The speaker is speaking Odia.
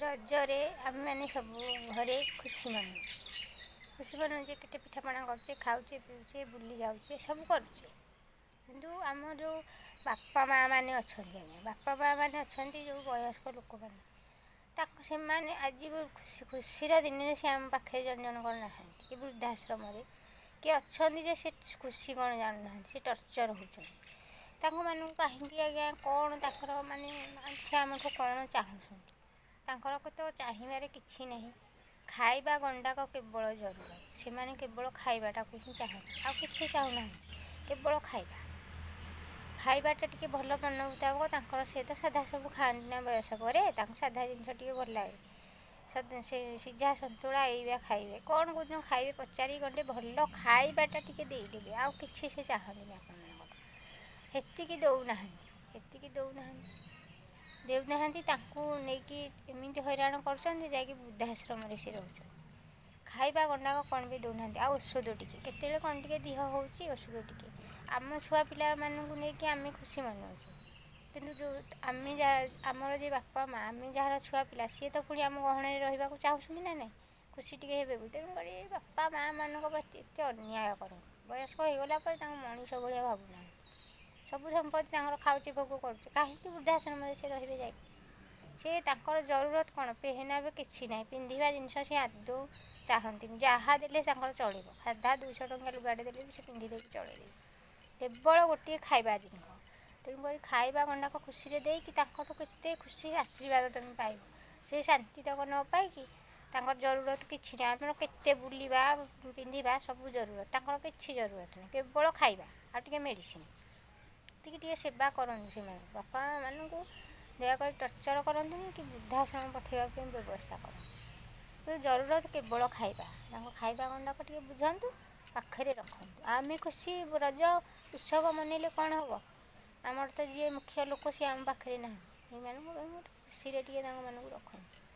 ରଜରେ ଆମେମାନେ ସବୁ ଘରେ ଖୁସି ମନାଉଛେ କେତେ ପିଠାପଣା କରୁଛେ, ଖାଉଛେ, ପିଉଛେ, ବୁଲି ଯାଉଛେ, ସବୁ କରୁଛେ। କିନ୍ତୁ ଆମର ଯେଉଁ ବାପା ମା' ମାନେ ଅଛନ୍ତି, ଯେଉଁ ବୟସ୍କ ଲୋକମାନେ, ସେମାନେ ଆଜି ଖୁସିର ଦିନରେ ସେ ଆମ ପାଖରେ ଜଣେ ଜଣଙ୍କର ନାହାନ୍ତି, କି ବୃଦ୍ଧାଶ୍ରମରେ କି ଅଛନ୍ତି ଯେ ସେ ଖୁସି କ'ଣ ଜାଣୁନାହାନ୍ତି, ସେ ଟର୍ଚର୍ ହେଉଛନ୍ତି। ତାଙ୍କମାନଙ୍କୁ କାହିଁକି ଆଜ୍ଞା କ'ଣ ତାଙ୍କର ସେ ଆମଠୁ କ'ଣ ଚାହୁଁଛନ୍ତି? ତାଙ୍କର ତ ଚାହିଁବାରେ କିଛି ନାହିଁ। ଖାଇବା ଗଣ୍ଡାକ କେବଳ ଜରୁରତ। ସେମାନେ କେବଳ ଖାଇବାଟାକୁ ହିଁ ଚାହାନ୍ତି, ଆଉ କିଛି ଚାହୁଁନାହାନ୍ତି, କେବଳ ଖାଇବାଟା ଟିକେ ଭଲ ମନ ମୁତାବକ ତାଙ୍କର। ସେ ତ ସାଧା ସବୁ ଖାଆନ୍ତି ନା, ବୟସ ପରେ ତାଙ୍କୁ ସାଧା ଜିନିଷ ଟିକେ ଭଲ ଲାଗେ। ସେ ସିଝା ସନ୍ତୁଳା ଏଇଆ ଖାଇବେ, କ'ଣ କୋଉଦିନ ଖାଇବେ ପଚାରି ଗଣ୍ଡେ ଭଲ ଖାଇବାଟା ଟିକେ ଦେଇଦେବେ, ଆଉ କିଛି ସେ ଚାହାନ୍ତିନି ଆପଣମାନଙ୍କର। ହେତିକି ଦେଉନାହାନ୍ତି। ତାଙ୍କୁ ନେଇକି ଏମିତି ହଇରାଣ କରୁଛନ୍ତି, ଯାଇକି ବୃଦ୍ଧାଶ୍ରମରେ ସେ ରହୁଛନ୍ତି। ଖାଇବା ଗଣ୍ଡାକ କ'ଣ ବି ଦେଉନାହାନ୍ତି, ଆଉ ଔଷଧ ଟିକେ କେତେବେଳେ କ'ଣ ଟିକେ ଦେହ ହେଉଛି, ଔଷଧ ଟିକେ। ଆମ ଛୁଆ ପିଲାମାନଙ୍କୁ ନେଇକି ଆମେ ଖୁସି ମନାଉଛେ, କିନ୍ତୁ ଆମର ଯେ ବାପା ମା', ଆମେ ଯାହାର ଛୁଆ ପିଲା, ସିଏ ତ ପୁଣି ଆମ ଗହଣରେ ରହିବାକୁ ଚାହୁଁଛନ୍ତି ନା ନାହିଁ, ଖୁସି ଟିକେ ହେବେ ବୋଲି। ତେଣୁକରି ବାପା ମା' ମାନଙ୍କ ପ୍ରତି ଏତେ ଅନ୍ୟାୟ କରନ୍ତି। ବୟସ୍କ ହୋଇଗଲା ପରେ ତାଙ୍କୁ ମଣିଷ ଭଳିଆ ଭାବୁନାହାନ୍ତି। ସବୁ ସମ୍ପତ୍ତି ତାଙ୍କର ଖାଉଛି, ଭୋଗ କରୁଛି, କାହିଁକି ବୃଦ୍ଧାଶ୍ରମରେ ସେ ରହିବେ ଯାଇକି? ସେ ତାଙ୍କର ଜରୁରତ କ'ଣ? ପେହନାବେ କିଛି ନାହିଁ, ପିନ୍ଧିବା ଜିନିଷ ସେ ଆଦୌ ଚାହାନ୍ତିନି। ଯାହା ଦେଲେ ତାଙ୍କର ଚଳିବ, ସାଧା 200 ଟଙ୍କା ଲୁଗାଟେ ଦେଲେ ବି ସେ ପିନ୍ଧି ଦେଇକି ଚଳେଇଦେବେ, କେବଳ ଗୋଟିଏ ଖାଇବା ଜିନିଷ। ତେଣୁକରି ଖାଇବା ଗଣ୍ଡାକ ଖୁସିରେ ଦେଇକି ତାଙ୍କଠୁ କେତେ ଖୁସି ଆଶୀର୍ବାଦ ତୁମେ ପାଇବ। ସେ ଶାନ୍ତି ତକ ନ ପାଇକି ତାଙ୍କର ଜରୁରତ କିଛି ନାହିଁ। ଆମର କେତେ ବୁଲିବା, ପିନ୍ଧିବା ସବୁ ଜରୁରତ, ତାଙ୍କର କିଛି ଜରୁରତ ନାହିଁ, କେବଳ ଖାଇବା ଆଉ ଟିକେ ମେଡ଼ିସିନ। ଟିକେ ସେବା କରନ୍ତୁ ସେମାନଙ୍କୁ। ବାପା ମାନଙ୍କୁ ଦୟାକରି ଟର୍ଚର୍ କରନ୍ତୁନି, କି ବୃଦ୍ଧାଶ୍ରମ ପଠାଇବା ପାଇଁ ବ୍ୟବସ୍ଥା କରନ୍ତୁ। କିନ୍ତୁ ଜରୁରତ କେବଳ ଖାଇବା, ତାଙ୍କ ଖାଇବା ଗଣ୍ଡାକ ଟିକେ ବୁଝନ୍ତୁ, ପାଖରେ ରଖନ୍ତୁ। ଆମେ ଖୁସି ରଜ ଉତ୍ସବ ମନେଇଲେ କ'ଣ ହେବ? ଆମର ତ ଯିଏ ମୁଖ୍ୟ ଲୋକ ସିଏ ଆମ ପାଖରେ ନାହାନ୍ତି। ସେଇମାନଙ୍କୁ ଖୁସିରେ ଟିକେ ତାଙ୍କମାନଙ୍କୁ ରଖନ୍ତୁ।